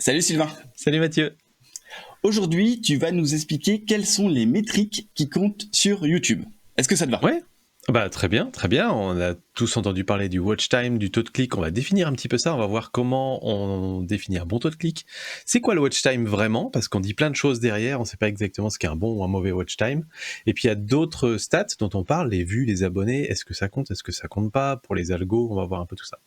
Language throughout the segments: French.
Salut Sylvain. Salut Mathieu. Aujourd'hui, tu vas nous expliquer quelles sont les métriques qui comptent sur YouTube. Est-ce que ça te va? Ouais, bah très bien, très bien. On a tous entendu parler du watch time, du taux de clic. On va définir un petit peu ça. On va voir comment on définit un bon taux de clic. C'est quoi le watch time vraiment? Parce qu'on dit plein de choses derrière. On ne sait pas exactement ce qu'est un bon ou un mauvais watch time. Et puis il y a d'autres stats dont on parle, les vues, les abonnés. Est-ce que ça compte? Est-ce que ça compte pas? Pour les algos, on va voir un peu tout ça.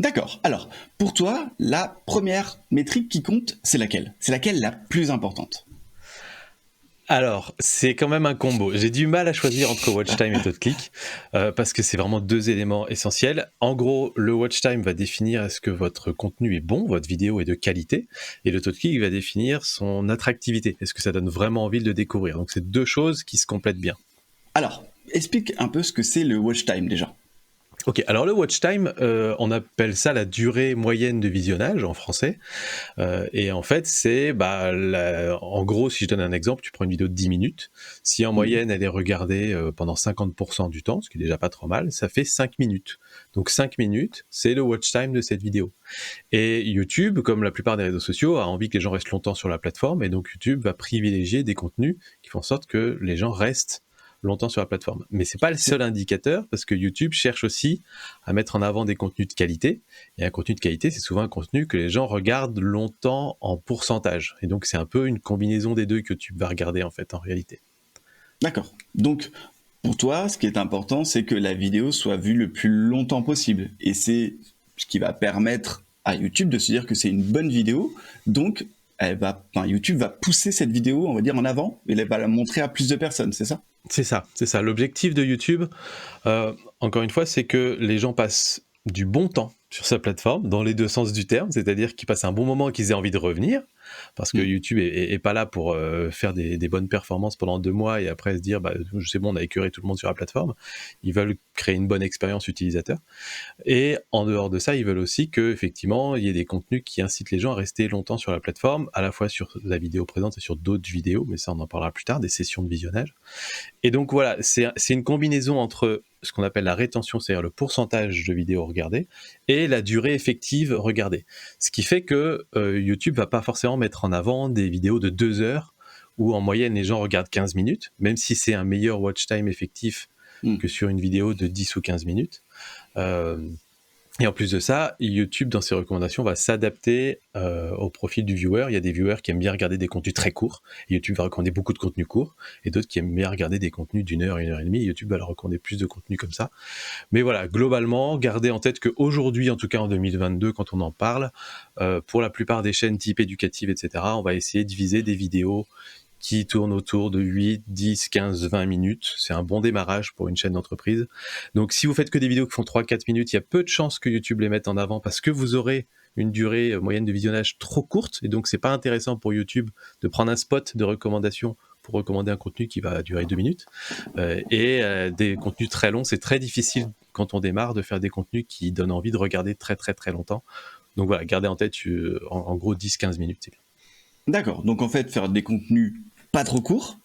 D'accord. Alors, pour toi, la première métrique qui compte, c'est laquelle? C'est laquelle la plus importante? Alors, c'est quand même un combo. J'ai du mal à choisir entre watch time et taux de clic, parce que c'est vraiment deux éléments essentiels. En gros, le watch time va définir est-ce que votre contenu est bon, votre vidéo est de qualité, et le taux de clic va définir son attractivité. Est-ce que ça donne vraiment envie de le découvrir? Donc c'est deux choses qui se complètent bien. Alors, explique un peu ce que c'est le watch time déjà. Ok, alors le watch time, on appelle ça la durée moyenne de visionnage en français. Et en fait, c'est, en gros, si je donne un exemple, tu prends une vidéo de 10 minutes. Si en Mhm. moyenne, elle est regardée pendant 50% du temps, ce qui est déjà pas trop mal, ça fait 5 minutes. Donc 5 minutes, c'est le watch time de cette vidéo. Et YouTube, comme la plupart des réseaux sociaux, a envie que les gens restent longtemps sur la plateforme. Et donc YouTube va privilégier des contenus qui font en sorte que les gens restent longtemps sur la plateforme. Mais c'est pas le C'est- seul indicateur, parce que YouTube cherche aussi à mettre en avant des contenus de qualité. Et un contenu de qualité, c'est souvent un contenu que les gens regardent longtemps en pourcentage. Et donc c'est un peu une combinaison des deux que YouTube va regarder en fait en réalité. D'accord. Donc, pour toi, ce qui est important, c'est que la vidéo soit vue le plus longtemps possible. Et c'est ce qui va permettre à YouTube de se dire que c'est une bonne vidéo. Donc, YouTube va pousser cette vidéo, on va dire, en avant, et elle va la montrer à plus de personnes, c'est ça? C'est ça, c'est ça. L'objectif de YouTube, encore une fois, c'est que les gens passent du bon temps sur sa plateforme, dans les deux sens du terme, c'est-à-dire qu'ils passent un bon moment et qu'ils aient envie de revenir, parce que Mm. YouTube est pas là pour faire des bonnes performances pendant 2 mois et après se dire, c'est bon, on a écœuré tout le monde sur la plateforme. Ils veulent créer une bonne expérience utilisateur. Et en dehors de ça, ils veulent aussi que effectivement, il y ait des contenus qui incitent les gens à rester longtemps sur la plateforme, à la fois sur la vidéo présente et sur d'autres vidéos, mais ça on en parlera plus tard, des sessions de visionnage. Et donc voilà, c'est une combinaison entre ce qu'on appelle la rétention, c'est-à-dire le pourcentage de vidéos regardées, et la durée effective regardée. Ce qui fait que YouTube va pas forcément mettre en avant des vidéos de 2 heures, où en moyenne les gens regardent 15 minutes, même si c'est un meilleur watch time effectif Mm. que sur une vidéo de 10 ou 15 minutes. Euh, et en plus de ça, YouTube, dans ses recommandations, va s'adapter au profil du viewer. Il y a des viewers qui aiment bien regarder des contenus très courts. Et YouTube va recommander beaucoup de contenus courts. Et d'autres qui aiment bien regarder des contenus une heure et demie. Et YouTube va leur recommander plus de contenus comme ça. Mais voilà, globalement, gardez en tête qu'aujourd'hui, en tout cas en 2022, quand on en parle, pour la plupart des chaînes type éducatives, etc., on va essayer de viser des vidéos qui tourne autour de 8, 10, 15, 20 minutes. C'est un bon démarrage pour une chaîne d'entreprise. Donc si vous faites que des vidéos qui font 3-4 minutes, il y a peu de chances que YouTube les mette en avant parce que vous aurez une durée moyenne de visionnage trop courte et donc c'est pas intéressant pour YouTube de prendre un spot de recommandation pour recommander un contenu qui va durer 2 minutes. Des contenus très longs, c'est très difficile quand on démarre de faire des contenus qui donnent envie de regarder très très très longtemps. Donc voilà, gardez en tête en gros 10-15 minutes, c'est bien. D'accord. Donc, en fait, faire des contenus pas trop courts,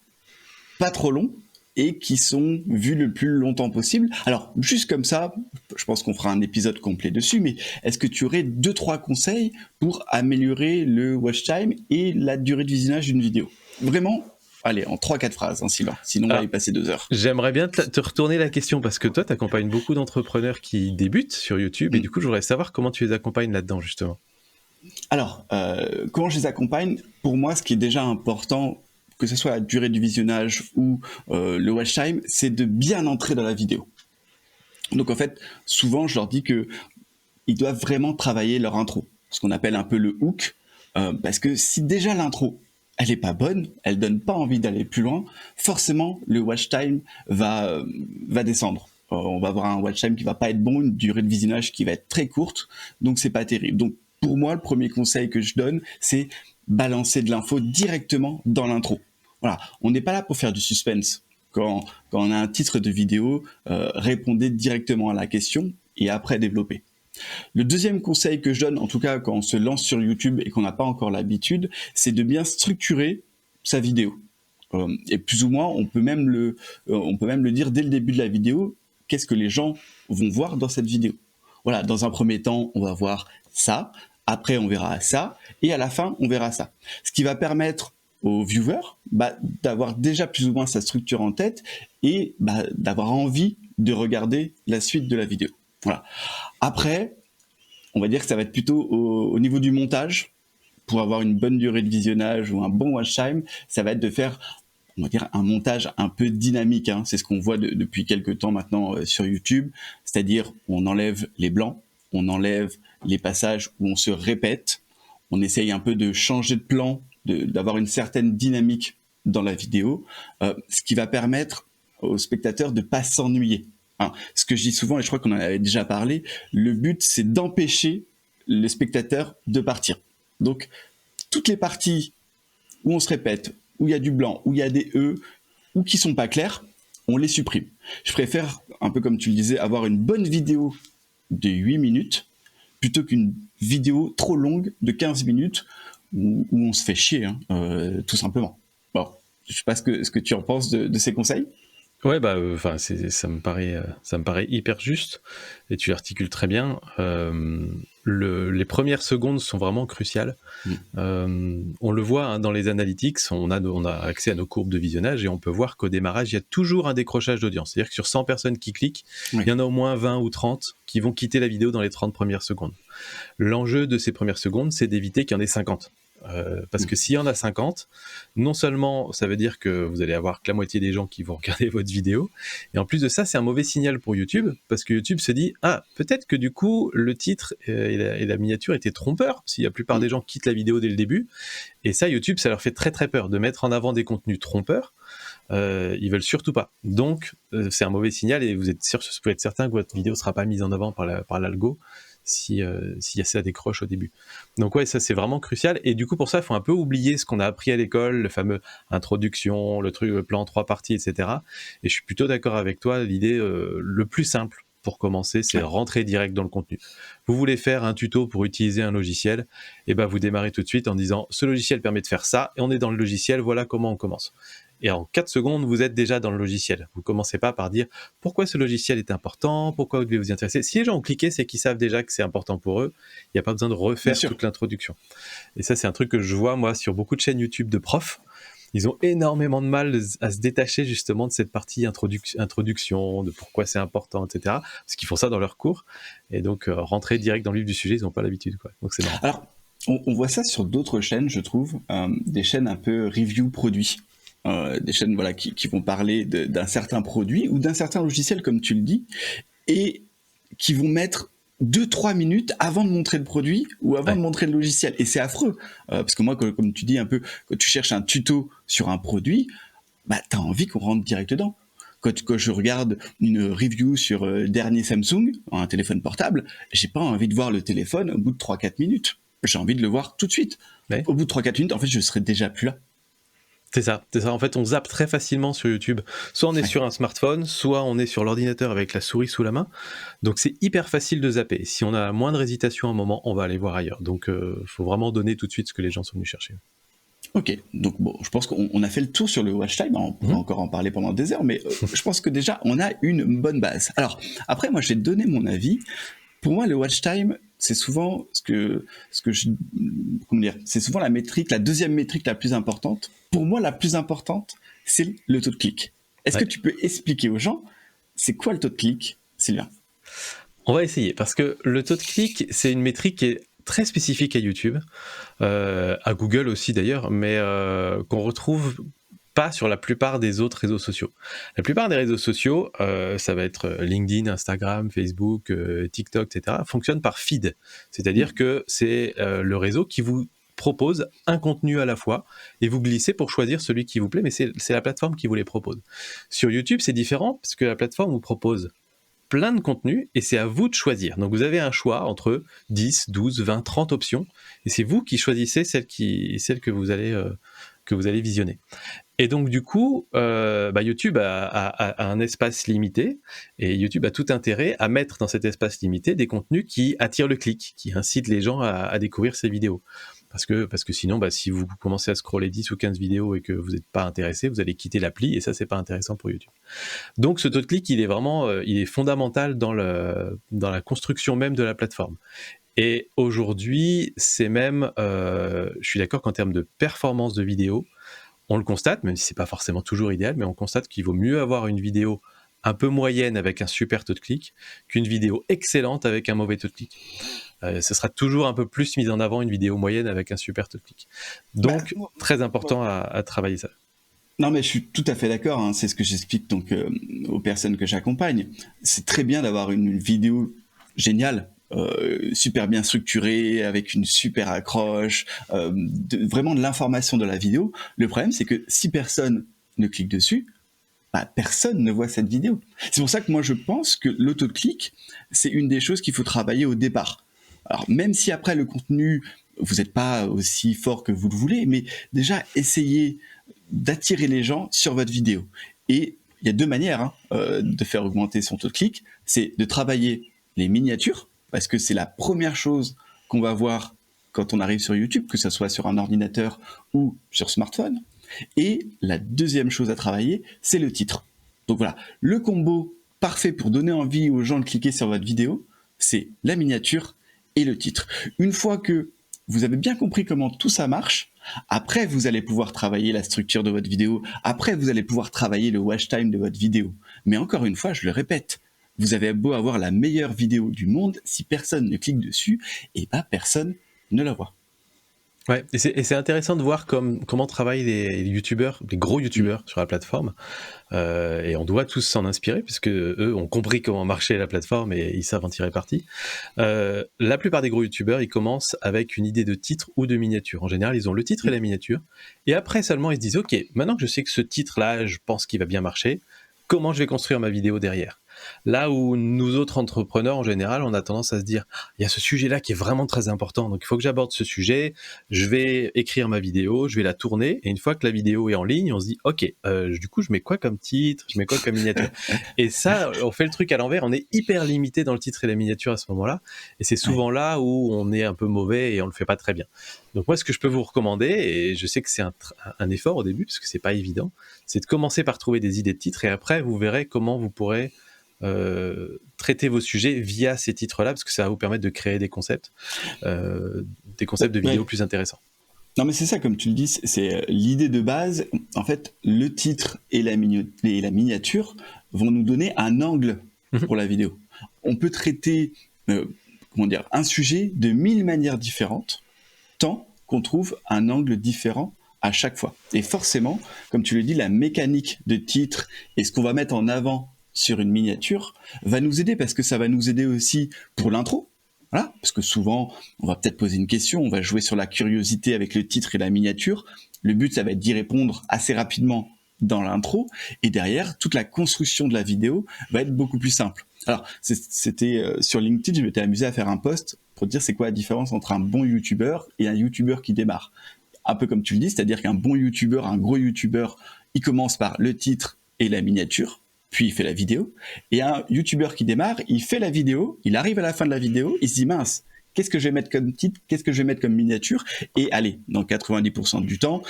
pas trop longs, et qui sont vus le plus longtemps possible. Alors, juste comme ça, je pense qu'on fera un épisode complet dessus, mais est-ce que tu aurais 2-3 conseils pour améliorer le watch time et la durée de visionnage d'une vidéo? Vraiment, allez, en 3-4 phrases, hein, sinon on va y Alors, passer 2 heures. j'aimerais bien te retourner la question parce que toi, tu accompagnes beaucoup d'entrepreneurs qui débutent sur YouTube et Mm. du coup, je voudrais savoir comment tu les accompagnes là-dedans, justement. Alors, comment je les accompagne? Pour moi, ce qui est déjà important, que ce soit la durée du visionnage ou le watch time, c'est de bien entrer dans la vidéo. Donc en fait, souvent, je leur dis que ils doivent vraiment travailler leur intro, ce qu'on appelle un peu le hook, parce que si déjà l'intro, elle est pas bonne, elle donne pas envie d'aller plus loin, forcément le watch time va descendre. On va avoir un watch time qui va pas être bon, une durée de visionnage qui va être très courte, donc c'est pas terrible. Donc pour moi, le premier conseil que je donne, c'est balancer de l'info directement dans l'intro. Voilà, on n'est pas là pour faire du suspense. Quand on a un titre de vidéo, répondez directement à la question et après développez. Le deuxième conseil que je donne, en tout cas quand on se lance sur YouTube et qu'on n'a pas encore l'habitude, c'est de bien structurer sa vidéo. Et plus ou moins, on peut même le dire dès le début de la vidéo, qu'est-ce que les gens vont voir dans cette vidéo. Voilà, dans un premier temps, on va voir ça. après on verra ça, et à la fin on verra ça. Ce qui va permettre aux viewers d'avoir déjà plus ou moins sa structure en tête et d'avoir envie de regarder la suite de la vidéo. Voilà. Après, on va dire que ça va être plutôt au niveau du montage. Pour avoir une bonne durée de visionnage ou un bon watch time, ça va être de faire, on va dire, un montage un peu dynamique. Hein. C'est ce qu'on voit depuis quelques temps maintenant sur YouTube. C'est-à-dire, on enlève les blancs, on enlève les passages où on se répète, on essaye un peu de changer de plan, d'avoir une certaine dynamique dans la vidéo, ce qui va permettre aux spectateurs de pas s'ennuyer. Hein. Ce que je dis souvent, et je crois qu'on en avait déjà parlé, le but, c'est d'empêcher les spectateurs de partir. Donc, toutes les parties où on se répète, où il y a du blanc, où il y a des E, ou qui sont pas clairs, on les supprime. Je préfère, un peu comme tu le disais, avoir une bonne vidéo de 8 minutes, plutôt qu'une vidéo trop longue de 15 minutes, où on se fait chier, hein, tout simplement. Bon, je sais pas ce que tu en penses de ces conseils. Ouais, ça me paraît hyper juste, et tu l'articules très bien. Les premières secondes sont vraiment cruciales. On le voit hein, dans les analytics, on a accès à nos courbes de visionnage et on peut voir qu'au démarrage, il y a toujours un décrochage d'audience. C'est-à-dire que sur 100 personnes qui cliquent, il y en a au moins 20 ou 30 qui vont quitter la vidéo dans les 30 premières secondes. L'enjeu de ces premières secondes, c'est d'éviter qu'il y en ait 50. Parce que s'il y en a 50, non seulement ça veut dire que vous allez avoir que la moitié des gens qui vont regarder votre vidéo, et en plus de ça, c'est un mauvais signal pour YouTube, parce que YouTube se dit « Ah, peut-être que du coup, le titre et la miniature étaient trompeurs, si la plupart des gens quittent la vidéo dès le début. » Et ça, YouTube, ça leur fait très très peur de mettre en avant des contenus trompeurs. Ils veulent surtout pas. Donc, c'est un mauvais signal, et vous pouvez être certain que votre vidéo ne sera pas mise en avant par l'algo, si ça décroche au début. Donc ouais, ça c'est vraiment crucial, et du coup pour ça il faut un peu oublier ce qu'on a appris à l'école, le fameux introduction, le plan en 3 parties, etc. Et je suis plutôt d'accord avec toi, l'idée le plus simple pour commencer, c'est rentrer direct dans le contenu. Vous voulez faire un tuto pour utiliser un logiciel, et vous démarrez tout de suite en disant ce logiciel permet de faire ça, et on est dans le logiciel, voilà comment on commence. Et en 4 secondes, vous êtes déjà dans le logiciel. Vous ne commencez pas par dire pourquoi ce logiciel est important, pourquoi vous devez vous y intéresser. Si les gens ont cliqué, c'est qu'ils savent déjà que c'est important pour eux. Il n'y a pas besoin de refaire toute l'introduction. Et ça, c'est un truc que je vois, moi, sur beaucoup de chaînes YouTube de profs. Ils ont énormément de mal à se détacher justement de cette partie introduction, de pourquoi c'est important, etc. Parce qu'ils font ça dans leurs cours. Et donc, rentrer direct dans le vif du sujet, ils n'ont pas l'habitude, quoi. Donc, c'est marrant. Alors, on voit ça sur d'autres chaînes, je trouve, des chaînes un peu review produits. Des chaînes qui vont parler d'un certain produit ou d'un certain logiciel, comme tu le dis, et qui vont mettre 2-3 minutes avant de montrer le produit ou avant de montrer le logiciel. Et c'est affreux, parce que moi, comme tu dis un peu, quand tu cherches un tuto sur un produit, t'as envie qu'on rentre direct dedans. Quand je regarde une review sur dernier Samsung, un téléphone portable, j'ai pas envie de voir le téléphone au bout de 3-4 minutes. J'ai envie de le voir tout de suite. Ouais. Au bout de 3-4 minutes, en fait, je serai déjà plus là. C'est ça. En fait, on zappe très facilement sur YouTube. Soit on est sur un smartphone, soit on est sur l'ordinateur avec la souris sous la main. Donc, c'est hyper facile de zapper. Si on a moins de hésitation à un moment, on va aller voir ailleurs. Donc, faut vraiment donner tout de suite ce que les gens sont venus chercher. Ok, donc bon, je pense qu'on a fait le tour sur le watch time. On pourrait encore en parler pendant des heures, mais je pense que déjà, on a une bonne base. Alors, après, moi, je vais te donner mon avis. Pour moi, le watch time, c'est souvent c'est souvent la métrique, la deuxième métrique la plus importante. Pour moi, la plus importante, c'est le taux de clic. Est-ce que tu peux expliquer aux gens, c'est quoi le taux de clic, Sylvain ? On va essayer, parce que le taux de clic, c'est une métrique qui est très spécifique à YouTube, à Google aussi d'ailleurs, mais qu'on retrouve pas sur la plupart des autres réseaux sociaux. La plupart des réseaux sociaux, ça va être LinkedIn, Instagram, Facebook, TikTok, etc., fonctionnent par feed. C'est-à-dire que c'est le réseau qui vous propose un contenu à la fois, et vous glissez pour choisir celui qui vous plaît, mais c'est la plateforme qui vous les propose. Sur YouTube, c'est différent, parce que la plateforme vous propose plein de contenus, et c'est à vous de choisir. Donc vous avez un choix entre 10, 12, 20, 30 options, et c'est vous qui choisissez celle que vous allez visionner. Et donc du coup, YouTube a un espace limité, et YouTube a tout intérêt à mettre dans cet espace limité des contenus qui attirent le clic, qui incitent les gens à découvrir ces vidéos. Parce que sinon, si vous commencez à scroller 10 ou 15 vidéos et que vous n'êtes pas intéressé, vous allez quitter l'appli, et ça, c'est pas intéressant pour YouTube. Donc ce taux de clic, il est fondamental dans la construction même de la plateforme. Et aujourd'hui, c'est même, je suis d'accord qu'en termes de performance de vidéo, on le constate, même si c'est pas forcément toujours idéal, mais on constate qu'il vaut mieux avoir une vidéo un peu moyenne avec un super taux de clic qu'une vidéo excellente avec un mauvais taux de clic. Ce sera toujours un peu plus mis en avant une vidéo moyenne avec un super taux de clic. Donc, très important à travailler ça. Non, mais je suis tout à fait d'accord, hein. C'est ce que j'explique donc aux personnes que j'accompagne. C'est très bien d'avoir une vidéo géniale, super bien structurée, avec une super accroche, vraiment de l'information de la vidéo. Le problème, c'est que si personne ne clique dessus, bah, personne ne voit cette vidéo. C'est pour ça que moi je pense que l'autoclic, c'est une des choses qu'il faut travailler au départ. Alors même si après le contenu, vous n'êtes pas aussi fort que vous le voulez, mais déjà essayez d'attirer les gens sur votre vidéo. Et il y a deux manières de faire augmenter son taux de clic. C'est de travailler les miniatures, parce que c'est la première chose qu'on va voir quand on arrive sur YouTube, que ce soit sur un ordinateur ou sur smartphone. Et la deuxième chose à travailler, c'est le titre. Donc voilà, le combo parfait pour donner envie aux gens de cliquer sur votre vidéo, c'est la miniature et le titre. Une fois que vous avez bien compris comment tout ça marche, après vous allez pouvoir travailler la structure de votre vidéo, après vous allez pouvoir travailler le watch time de votre vidéo. Mais encore une fois, je le répète, vous avez beau avoir la meilleure vidéo du monde, si personne ne clique dessus, et bah personne ne la voit. Ouais, et c'est intéressant de voir comment travaillent les youtubeurs, les gros youtubeurs sur la plateforme. Et on doit tous s'en inspirer, puisque eux ont compris comment marchait la plateforme et ils savent en tirer parti. La plupart des gros youtubeurs, ils commencent avec une idée de titre ou de miniature. En général, ils ont le titre et la miniature. Et après seulement, ils se disent, OK, maintenant que je sais que ce titre-là, je pense qu'il va bien marcher, comment je vais construire ma vidéo derrière ? Là où nous autres entrepreneurs, en général, on a tendance à se dire, il y a ce sujet-là qui est vraiment très important, donc il faut que j'aborde ce sujet, je vais écrire ma vidéo, je vais la tourner, et une fois que la vidéo est en ligne, on se dit, OK, du coup, je mets quoi comme titre, je mets quoi comme miniature ? Et ça, on fait le truc à l'envers, on est hyper limité dans le titre et la miniature à ce moment-là, et c'est souvent là où on est un peu mauvais et on le fait pas très bien. Donc moi, ce que je peux vous recommander, et je sais que c'est un effort au début, parce que c'est pas évident, c'est de commencer par trouver des idées de titres, et après, vous verrez comment vous pourrez traiter vos sujets via ces titres-là, parce que ça va vous permettre de créer des concepts de vidéos plus intéressants. Non mais c'est ça, comme tu le dis, c'est l'idée de base. En fait, le titre et la miniature vont nous donner un angle pour la vidéo. On peut traiter un sujet de 1000 manières différentes, tant qu'on trouve un angle différent à chaque fois. Et forcément, comme tu le dis, la mécanique de titre et ce qu'on va mettre en avant sur une miniature va nous aider, parce que ça va nous aider aussi pour l'intro. Voilà, parce que souvent, on va peut-être poser une question, on va jouer sur la curiosité avec le titre et la miniature. Le but, ça va être d'y répondre assez rapidement dans l'intro, et derrière, toute la construction de la vidéo va être beaucoup plus simple. Alors, c'était sur LinkedIn, je m'étais amusé à faire un post pour dire c'est quoi la différence entre un bon youtubeur et un youtubeur qui démarre. Un peu comme tu le dis, c'est-à-dire qu'un bon youtubeur, un gros youtubeur, il commence par le titre et la miniature, puis il fait la vidéo. Et un youtubeur qui démarre, il fait la vidéo, il arrive à la fin de la vidéo, il se dit mince, qu'est-ce que je vais mettre comme titre, qu'est-ce que je vais mettre comme miniature ? Et allez, dans 90% du temps,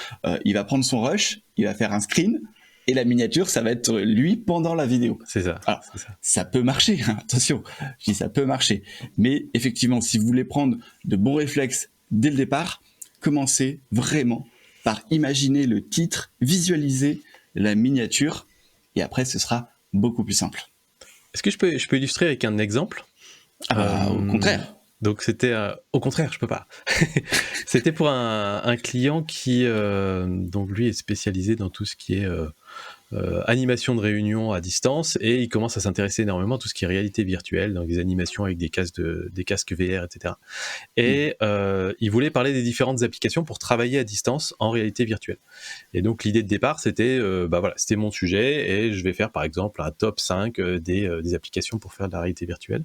il va prendre son rush, il va faire un screen, et la miniature, ça va être lui pendant la vidéo. C'est ça. Alors, ça peut marcher, hein, attention, je dis ça peut marcher. Mais effectivement, si vous voulez prendre de bons réflexes dès le départ, commencez vraiment par imaginer le titre, visualiser la miniature, et après, ce sera beaucoup plus simple. Est-ce que je peux illustrer avec un exemple ? Au contraire. Donc c'était au contraire, je peux pas. C'était pour un client qui donc lui est spécialisé dans tout ce qui est animation de réunion à distance, et il commence à s'intéresser énormément à tout ce qui est réalité virtuelle, donc des animations avec des casques VR, etc. Et il voulait parler des différentes applications pour travailler à distance en réalité virtuelle. Et donc l'idée de départ, c'était c'était mon sujet, et je vais faire par exemple un top 5 des applications pour faire de la réalité virtuelle.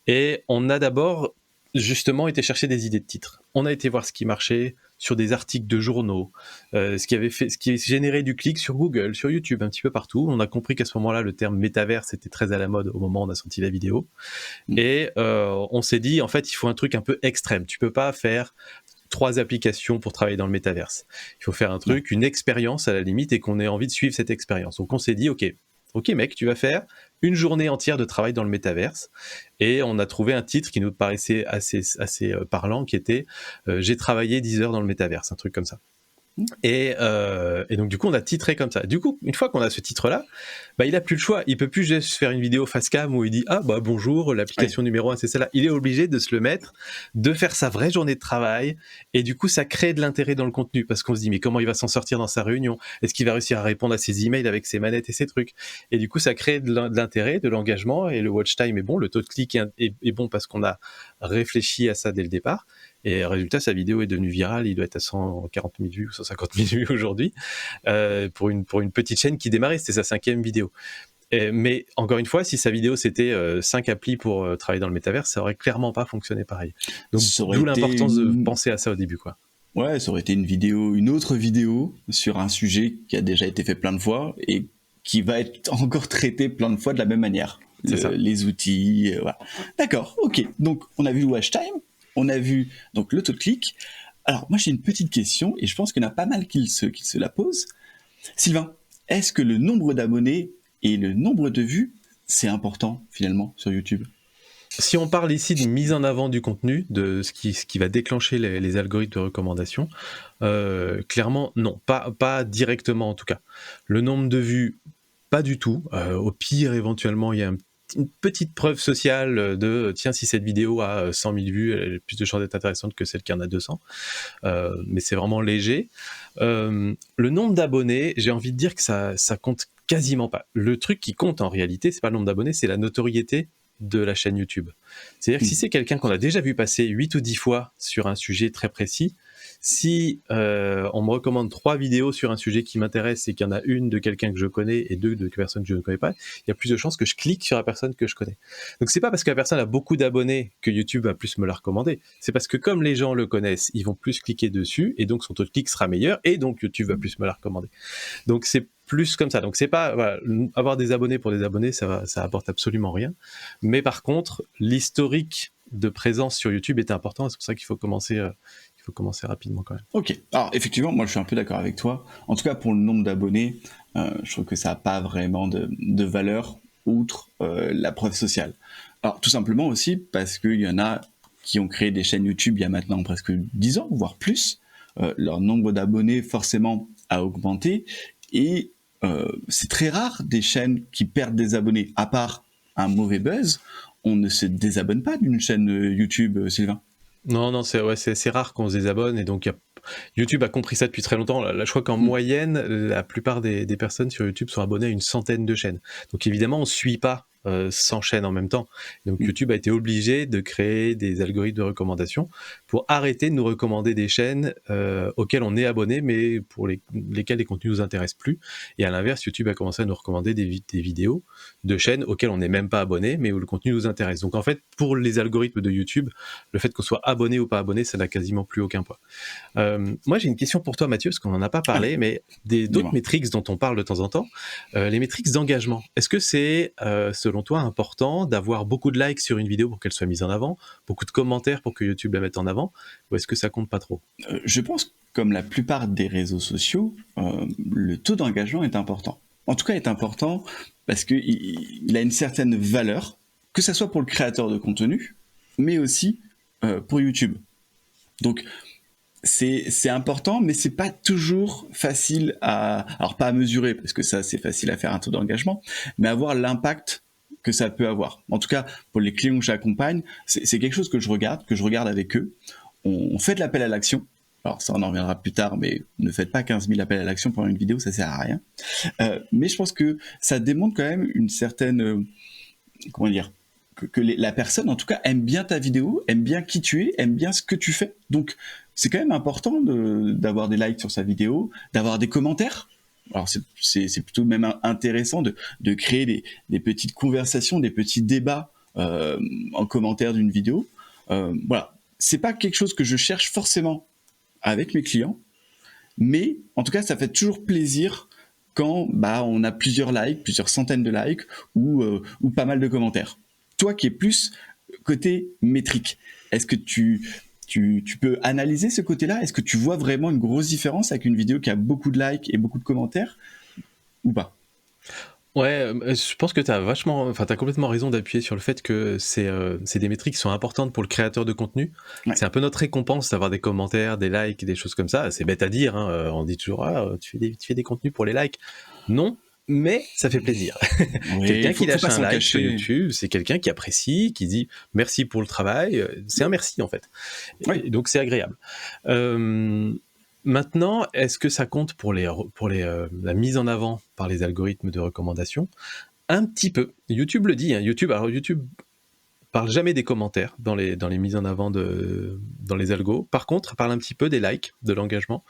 Et on a d'abord justement été chercher des idées de titres. On a été voir ce qui marchait sur des articles de journaux, ce qui générait du clic sur Google, sur YouTube, un petit peu partout. On a compris qu'à ce moment-là, le terme métaverse était très à la mode au moment où on a sorti la vidéo. Et on s'est dit, en fait, il faut un truc un peu extrême. Tu peux pas faire 3 applications pour travailler dans le métaverse. Il faut faire un truc, une expérience à la limite, et qu'on ait envie de suivre cette expérience. Donc on s'est dit, ok, Ok mec, tu vas faire une journée entière de travail dans le métaverse. Et on a trouvé un titre qui nous paraissait assez parlant, qui était j'ai travaillé 10 heures dans le métaverse, un truc comme ça. Et donc du coup on a titré comme ça. Du coup une fois qu'on a ce titre là, bah, il a plus le choix, il peut plus juste faire une vidéo face cam où il dit ah bah bonjour, l'application numéro 1 c'est celle-là. Il est obligé de se le mettre, de faire sa vraie journée de travail, et du coup ça crée de l'intérêt dans le contenu parce qu'on se dit mais comment il va s'en sortir dans sa réunion, est-ce qu'il va réussir à répondre à ses emails avec ses manettes et ses trucs, et du coup ça crée de l'intérêt, de l'engagement, et le watch time est bon, le taux de clic est bon parce qu'on a réfléchi à ça dès le départ. Et résultat, sa vidéo est devenue virale, il doit être à 140 000 vues ou 150 000 vues aujourd'hui, pour une petite chaîne qui démarrait, c'était sa 5e vidéo. Mais encore une fois, si sa vidéo c'était 5 applis pour travailler dans le métavers, ça aurait clairement pas fonctionné pareil. Donc d'où l'importance de penser à ça au début, quoi. Ouais, ça aurait été une autre vidéo sur un sujet qui a déjà été fait plein de fois et qui va être encore traité plein de fois de la même manière. Les outils, voilà. D'accord, ok. Donc on a vu le watch time. On a vu donc le taux de clic. Alors moi j'ai une petite question et je pense qu'il y en a pas mal qui se la posent. Sylvain, est-ce que le nombre d'abonnés et le nombre de vues, c'est important finalement sur YouTube ? Si on parle ici de mise en avant du contenu, de ce qui va déclencher les algorithmes de recommandation, clairement non, pas directement en tout cas. Le nombre de vues, pas du tout. Au pire, éventuellement, il y a une petite preuve sociale de tiens, si cette vidéo a 100 000 vues, elle a plus de chances d'être intéressante que celle qui en a 200. Mais c'est vraiment léger. Le nombre d'abonnés, j'ai envie de dire que ça compte quasiment pas. Le truc qui compte en réalité, c'est pas le nombre d'abonnés, c'est la notoriété de la chaîne YouTube. C'est-à-dire que si c'est quelqu'un qu'on a déjà vu passer 8 ou 10 fois sur un sujet très précis, si on me recommande 3 vidéos sur un sujet qui m'intéresse et qu'il y en a une de quelqu'un que je connais et 2 de personnes que je ne connais pas, il y a plus de chances que je clique sur la personne que je connais. Donc c'est pas parce que la personne a beaucoup d'abonnés que YouTube va plus me la recommander, c'est parce que comme les gens le connaissent, ils vont plus cliquer dessus et donc son taux de clic sera meilleur et donc YouTube va plus me la recommander. Donc c'est plus comme ça. Donc c'est pas voilà, avoir des abonnés pour des abonnés, ça apporte absolument rien. Mais par contre, l'historique de présence sur YouTube est important. C'est pour ça qu'il faut commencer rapidement quand même. Ok. Alors effectivement, moi je suis un peu d'accord avec toi. En tout cas pour le nombre d'abonnés, je trouve que ça n'a pas vraiment de valeur outre la preuve sociale. Alors tout simplement aussi parce qu'il y en a qui ont créé des chaînes YouTube il y a maintenant presque 10 ans, voire plus. Leur nombre d'abonnés forcément a augmenté et c'est très rare des chaînes qui perdent des abonnés, à part un mauvais buzz. On ne se désabonne pas d'une chaîne YouTube, Sylvain. Non, c'est rare qu'on se désabonne et donc YouTube a compris ça depuis très longtemps. Là, je crois qu'en moyenne, la plupart des personnes sur YouTube sont abonnées à une centaine de chaînes. Donc évidemment, on ne suit pas 100 chaînes en même temps. Donc YouTube a été obligé de créer des algorithmes de recommandation pour arrêter de nous recommander des chaînes auxquelles on est abonné, mais pour lesquelles les contenus nous intéressent plus. Et à l'inverse, YouTube a commencé à nous recommander des vidéos de chaînes auxquelles on n'est même pas abonné, mais où le contenu nous intéresse. Donc en fait, pour les algorithmes de YouTube, le fait qu'on soit abonné ou pas abonné, ça n'a quasiment plus aucun poids. Moi, j'ai une question pour toi, Mathieu, parce qu'on n'en a pas parlé, mais d'autres métriques dont on parle de temps en temps, les métriques d'engagement. Est-ce que c'est, selon toi, important d'avoir beaucoup de likes sur une vidéo pour qu'elle soit mise en avant, beaucoup de commentaires pour que YouTube la mette en avant, ou est-ce que ça compte pas trop ? Je pense que, comme la plupart des réseaux sociaux, le taux d'engagement est important. En tout cas, est important parce qu'il a une certaine valeur, que ça soit pour le créateur de contenu, mais aussi pour YouTube. Donc, c'est important, mais c'est pas toujours facile alors pas à mesurer, parce que ça, c'est facile à faire un taux d'engagement, mais à voir l'impact que ça peut avoir. En tout cas, pour les clients que j'accompagne, c'est quelque chose que je regarde avec eux. On fait de l'appel à l'action. Alors ça, on en reviendra plus tard, mais ne faites pas 15 000 appels à l'action pendant une vidéo, ça sert à rien. Mais je pense que ça démontre quand même une certaine, comment dire, que la personne, en tout cas, aime bien ta vidéo, aime bien qui tu es, aime bien ce que tu fais. Donc, c'est quand même important d'avoir des likes sur sa vidéo, d'avoir des commentaires. Alors, c'est plutôt même intéressant de créer des petites conversations, des petits débats en commentaire d'une vidéo. Voilà. C'est pas quelque chose que je cherche forcément avec mes clients, mais en tout cas, ça fait toujours plaisir quand on a plusieurs likes, plusieurs centaines de likes ou pas mal de commentaires. Toi qui es plus côté métrique, est-ce que tu peux analyser ce côté-là ? Est-ce que tu vois vraiment une grosse différence avec une vidéo qui a beaucoup de likes et beaucoup de commentaires ou pas ? Ouais, je pense que t'as complètement raison d'appuyer sur le fait que c'est des métriques qui sont importantes pour le créateur de contenu. Ouais. C'est un peu notre récompense d'avoir des commentaires, des likes, des choses comme ça. C'est bête à dire, hein, on dit toujours, ah, tu fais des contenus pour les likes. Non, mais ça fait plaisir. Oui, Quelqu'un qui faut lâche pas un s'en like sur cacher. YouTube, c'est quelqu'un qui apprécie, qui dit merci pour le travail. C'est un merci en fait. Oui. Et donc c'est agréable. Euh, Maintenant, est-ce que ça compte pour la mise en avant par les algorithmes de recommandation? Un petit peu. YouTube le dit, hein. YouTube parle jamais des commentaires dans les mises en avant dans les algos. Par contre, parle un petit peu des likes, de l'engagement.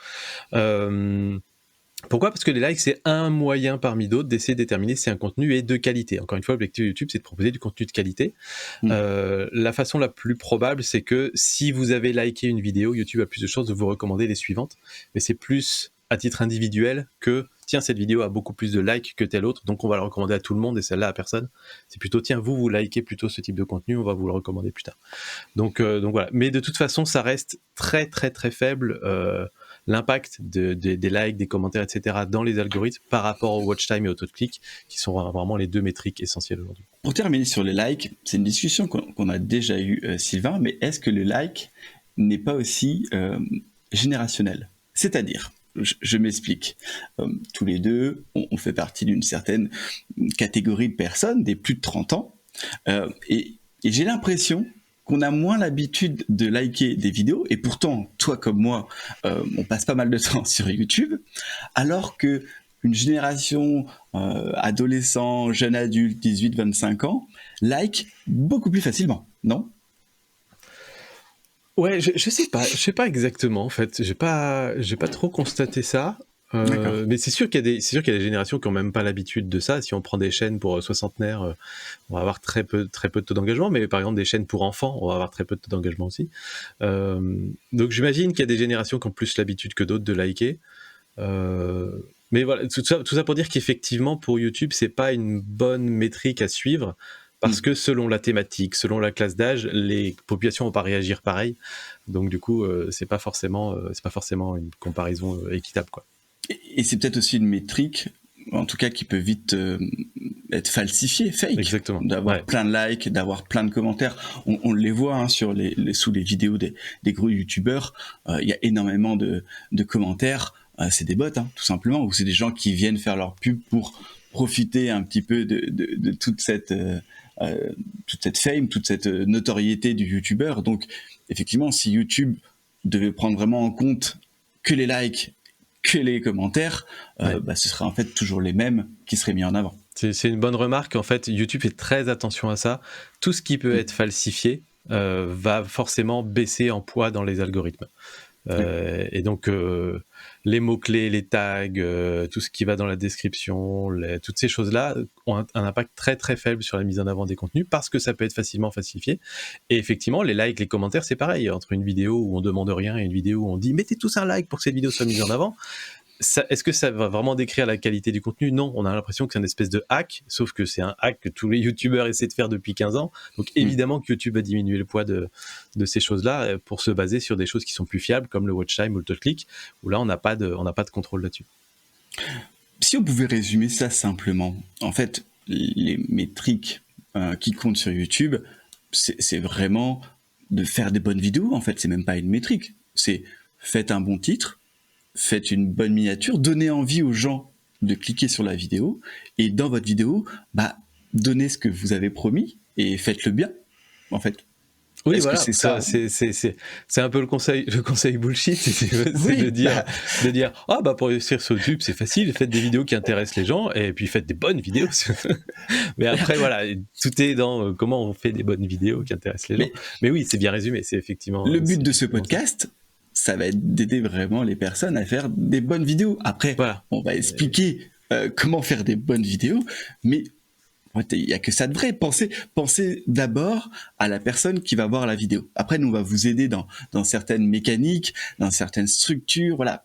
Euh, Pourquoi? Parce que les likes, c'est un moyen parmi d'autres d'essayer de déterminer si un contenu est de qualité. Encore une fois, l'objectif de YouTube, c'est de proposer du contenu de qualité. Mm. La façon la plus probable, c'est que si vous avez liké une vidéo, YouTube a plus de chances de vous recommander les suivantes. Mais c'est plus à titre individuel que tiens, cette vidéo a beaucoup plus de likes que telle autre, donc on va la recommander à tout le monde et celle-là à personne. C'est plutôt tiens, vous likez plutôt ce type de contenu, on va vous le recommander plus tard. Donc voilà. Mais de toute façon, ça reste très très très faible. L'impact des likes, des commentaires, etc. dans les algorithmes par rapport au watch time et au taux de clic, qui sont vraiment les deux métriques essentielles aujourd'hui. Pour terminer sur les likes, c'est une discussion qu'on a déjà eue, Sylvain, mais est-ce que le like n'est pas aussi générationnel? C'est-à-dire, je m'explique. Tous les deux, on fait partie d'une certaine catégorie de personnes, des plus de 30 ans, et j'ai l'impression qu'on a moins l'habitude de liker des vidéos, et pourtant, toi comme moi, on passe pas mal de temps sur YouTube, alors que une génération adolescent, jeune adulte, 18-25 ans, like beaucoup plus facilement, non? Ouais, je sais pas exactement en fait. J'ai pas trop constaté ça. D'accord. Mais c'est sûr qu'il y a des générations qui ont même pas l'habitude de ça. Si on prend des chaînes pour soixantenaires, on va avoir très peu de taux d'engagement. Mais par exemple des chaînes pour enfants, on va avoir très peu de taux d'engagement aussi. Donc j'imagine qu'il y a des générations qui ont plus l'habitude que d'autres de liker. Euh, mais voilà, tout ça pour dire qu'effectivement pour YouTube, c'est pas une bonne métrique à suivre. Parce Mm. que selon la thématique, selon la classe d'âge, les populations vont pas réagir pareil. Donc du coup, c'est pas forcément une comparaison équitable, quoi. Et c'est peut-être aussi une métrique, en tout cas, qui peut vite être falsifiée, fake, Exactement. d'avoir Ouais. plein de likes, d'avoir plein de commentaires. On les voit hein, sur sous les vidéos des gros youtubeurs. Il y a énormément de commentaires. C'est des bots, hein, tout simplement, ou c'est des gens qui viennent faire leur pub pour profiter un petit peu de toute cette fame, toute cette notoriété du youtubeur. Donc, effectivement, si YouTube devait prendre vraiment en compte que les likes, que les commentaires, Ouais. ce serait en fait toujours les mêmes qui seraient mis en avant. C'est une bonne remarque. En fait, YouTube fait très attention à ça. Tout ce qui peut être falsifié va forcément baisser en poids dans les algorithmes. Et donc, les mots-clés, les tags, tout ce qui va dans la description, toutes ces choses-là ont un impact très très faible sur la mise en avant des contenus parce que ça peut être facilement falsifié. Et effectivement, les likes, les commentaires, c'est pareil. Entre une vidéo où on demande rien et une vidéo où on dit mettez tous un like pour que cette vidéo soit mise en avant, est-ce que ça va vraiment décrire la qualité du contenu? Non, on a l'impression que c'est une espèce de hack, sauf que c'est un hack que tous les youtubeurs essaient de faire depuis 15 ans. Donc évidemment que YouTube a diminué le poids de ces choses-là pour se baser sur des choses qui sont plus fiables, comme le watch time ou le taux de clic, où là on n'a pas de contrôle là-dessus. Si on pouvait résumer ça simplement, en fait, les métriques qui comptent sur YouTube, c'est vraiment de faire des bonnes vidéos. En fait, c'est même pas une métrique. C'est faites un bon titre, faites une bonne miniature, donnez envie aux gens de cliquer sur la vidéo, et dans votre vidéo, donnez ce que vous avez promis et faites-le bien. En fait, Oui, est-ce que voilà, c'est ça? c'est un peu le conseil bullshit, c'est Oui, de dire ah bah pour réussir sur YouTube c'est facile, faites des vidéos qui intéressent les gens et puis faites des bonnes vidéos. Mais après voilà, tout est dans comment on fait des bonnes vidéos qui intéressent les gens. mais Mais oui, c'est bien résumé, c'est effectivement. le but C'est de ce effectivement ça. podcast, ça va être d'aider vraiment les personnes à faire des bonnes vidéos. Après, Voilà. on va expliquer comment faire des bonnes vidéos, mais il n'y a que ça de vrai. Pensez d'abord à la personne qui va voir la vidéo. Après, nous, on va vous aider dans certaines mécaniques, dans certaines structures. Voilà,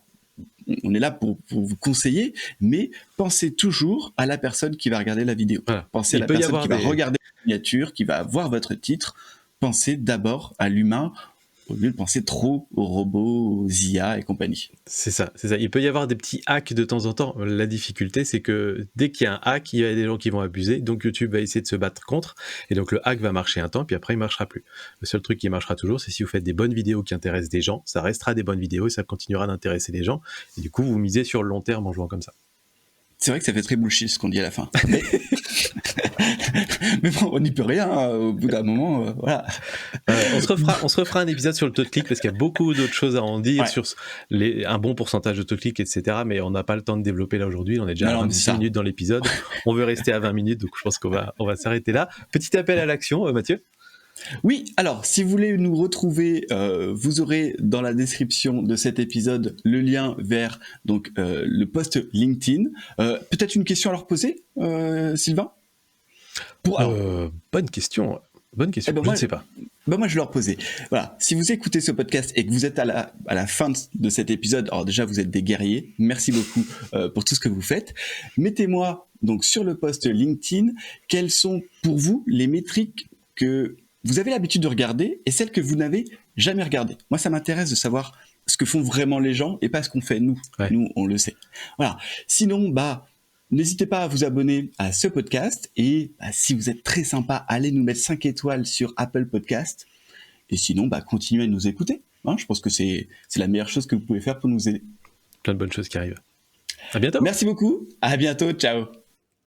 on est là pour vous conseiller, mais pensez toujours à la personne qui va regarder la vidéo. Voilà. Pensez à Il la peut y personne avoir qui va des regarder la miniature, qui va voir votre titre. Pensez d'abord à l'humain au lieu de penser trop aux robots, aux IA et compagnie. C'est ça, c'est ça. Il peut y avoir des petits hacks de temps en temps. La difficulté, c'est que dès qu'il y a un hack, il y a des gens qui vont abuser. Donc YouTube va essayer de se battre contre. Et donc le hack va marcher un temps, puis après il marchera plus. Le seul truc qui marchera toujours, c'est si vous faites des bonnes vidéos qui intéressent des gens, ça restera des bonnes vidéos et ça continuera d'intéresser les gens. Et du coup, vous misez sur le long terme en jouant comme ça. C'est vrai que ça fait très bullshit ce qu'on dit à la fin. Mais, mais bon, on n'y peut rien, hein. Au bout d'un moment, voilà. On se refera un épisode sur le taux de clic parce qu'il y a beaucoup d'autres choses à en dire sur un bon pourcentage de taux de clic, etc. Mais on n'a pas le temps de développer là aujourd'hui. On est déjà à 26 minutes dans l'épisode. On veut rester à 20 minutes, donc je pense qu'on va s'arrêter là. Petit appel à l'action, Mathieu. Oui, alors si vous voulez nous retrouver, vous aurez dans la description de cet épisode le lien vers donc le post LinkedIn. Peut-être une question à leur poser, Sylvain? Bonne question. Eh ben je ne sais pas. Moi, je vais leur poser. Voilà, si vous écoutez ce podcast et que vous êtes à la fin de cet épisode, alors déjà vous êtes des guerriers. Merci beaucoup pour tout ce que vous faites. Mettez-moi donc sur le post LinkedIn quelles sont pour vous les métriques que vous avez l'habitude de regarder et celles que vous n'avez jamais regardées. Moi, ça m'intéresse de savoir ce que font vraiment les gens et pas ce qu'on fait nous. Ouais. Nous, on le sait. Voilà. Sinon, n'hésitez pas à vous abonner à ce podcast et si vous êtes très sympa, allez nous mettre 5 étoiles sur Apple Podcast. Et sinon, continuez à nous écouter. Hein, je pense que c'est la meilleure chose que vous pouvez faire pour nous aider. Plein de bonnes choses qui arrivent. À bientôt. Merci beaucoup. À bientôt. Ciao.